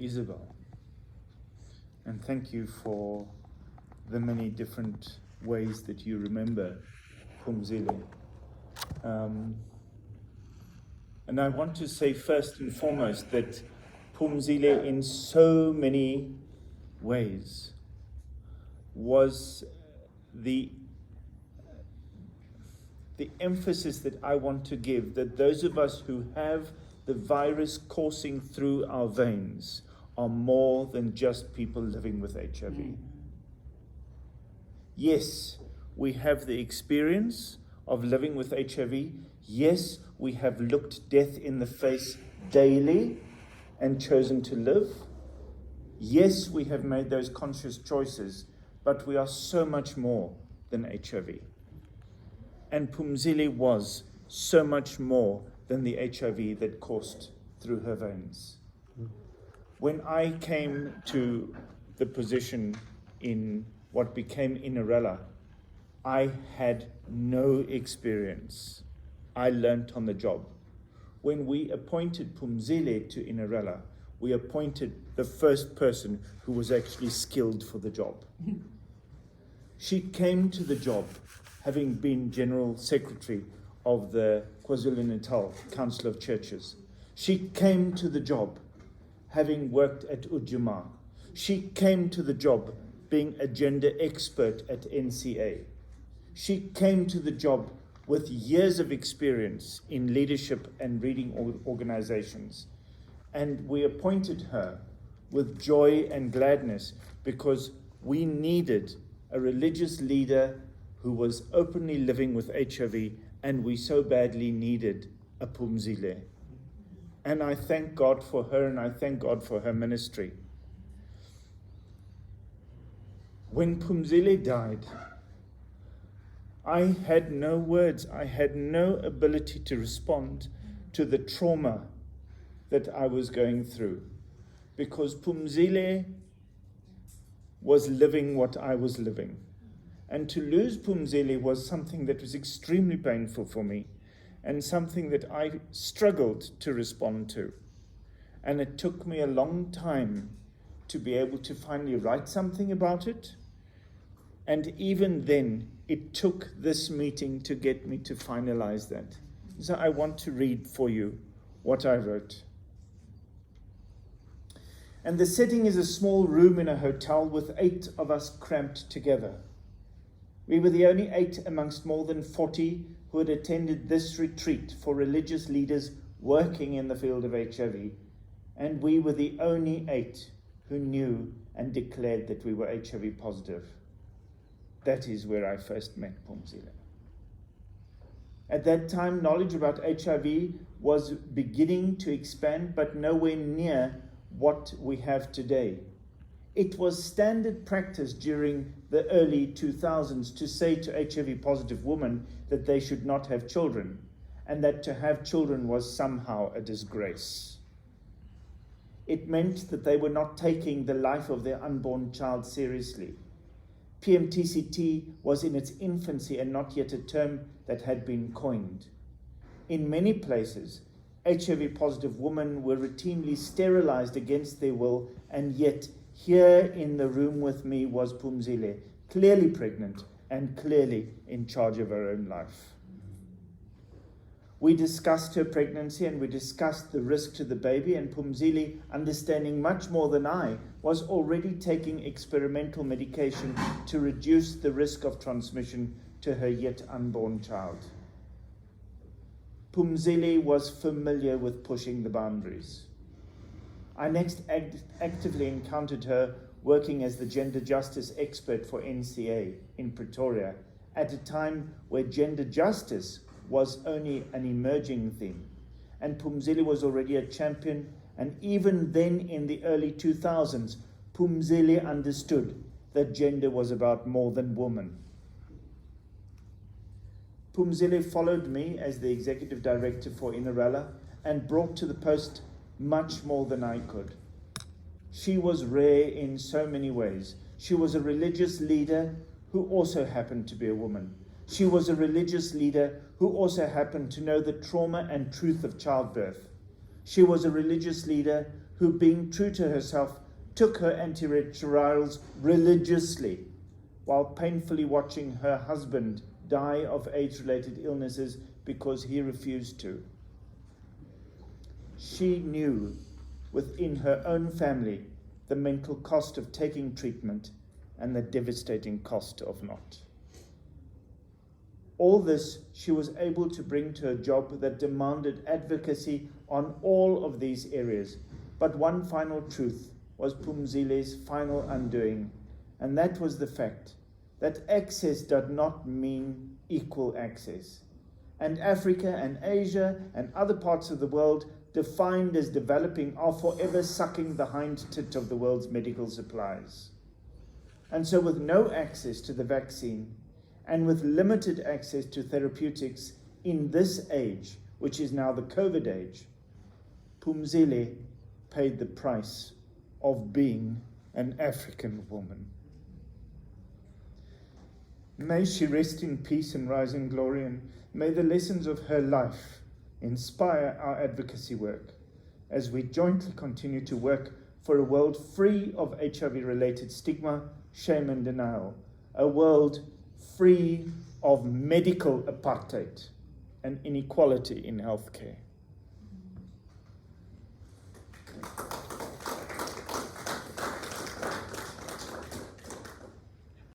Isabel, and thank you for the many different ways that you remember Phumzile. And I want to say first and foremost that Phumzile in so many ways was the emphasis that I want to give, that those of us who have the virus coursing through our veins are more than just people living with HIV. Yes, we have the experience of living with HIV. Yes, we have looked death in the face daily and chosen to live. Yes, we have made those conscious choices, but we are so much more than HIV. And Phumzile was so much more than the HIV that coursed through her veins. When I came to the position in what became Inarella, I had no experience. I learnt on the job. When we appointed Phumzile to Inarella, we appointed the first person who was actually skilled for the job. She came to the job having been General Secretary of the KwaZulu-Natal Council of Churches. She came to the job having worked at Ujuma. She came to the job being a gender expert at NCA. She came to the job with years of experience in leadership and reading organizations. And we appointed her with joy and gladness because we needed a religious leader who was openly living with HIV, and we so badly needed a Phumzile. And I thank God for her, and I thank God for her ministry. When Phumzile died, I had no words. I had no ability to respond to the trauma that I was going through, because Phumzile was living what I was living. And to lose Phumzile was something that was extremely painful for me, and something that I struggled to respond to. And it took me a long time to be able to finally write something about it. And even then, it took this meeting to get me to finalize that. So I want to read for you what I wrote. And the setting is a small room in a hotel with 8 of us cramped together. We were the only 8 amongst more than 40 who had attended this retreat for religious leaders working in the field of HIV. And we were the only 8 who knew and declared that we were HIV positive. That is where I first met Phumzile. At that time, knowledge about HIV was beginning to expand, but nowhere near what we have today. It was standard practice during the early 2000s to say to HIV positive women that they should not have children, and that to have children was somehow a disgrace. It meant that they were not taking the life of their unborn child seriously. PMTCT was in its infancy and not yet a term that had been coined. In many places, HIV positive women were routinely sterilized against their will, and yet here in the room with me was Phumzile, clearly pregnant and clearly in charge of her own life. We discussed her pregnancy and we discussed the risk to the baby, and Phumzile, understanding much more than I, was already taking experimental medication to reduce the risk of transmission to her yet unborn child. Phumzile was familiar with pushing the boundaries. I next actively encountered her working as the gender justice expert for NCA in Pretoria at a time where gender justice was only an emerging theme, and Phumzile was already a champion, and even then in the early 2000s, Phumzile understood that gender was about more than woman. Phumzile followed me as the executive director for Inarella and brought to the post much more than I could. She was rare in so many ways. She was a religious leader who also happened to be a woman. She was a religious leader who also happened to know the trauma and truth of childbirth. She was a religious leader who, being true to herself, took her antiretrovirals religiously while painfully watching her husband die of AIDS-related illnesses because he refused to. She knew within her own family the mental cost of taking treatment and the devastating cost of not. All this she was able to bring to a job that demanded advocacy on all of these areas. But one final truth was Phumzile's final undoing, and that was the fact that access did not mean equal access. And Africa and Asia and other parts of the world defined as developing are forever sucking the hind tit of the world's medical supplies. And so with no access to the vaccine and with limited access to therapeutics in this age, which is now the COVID age, Phumzile paid the price of being an African woman. May she rest in peace and rise in glory, and may the lessons of her life inspire our advocacy work as we jointly continue to work for a world free of HIV-related stigma, shame and denial, a world free of medical apartheid and inequality in healthcare.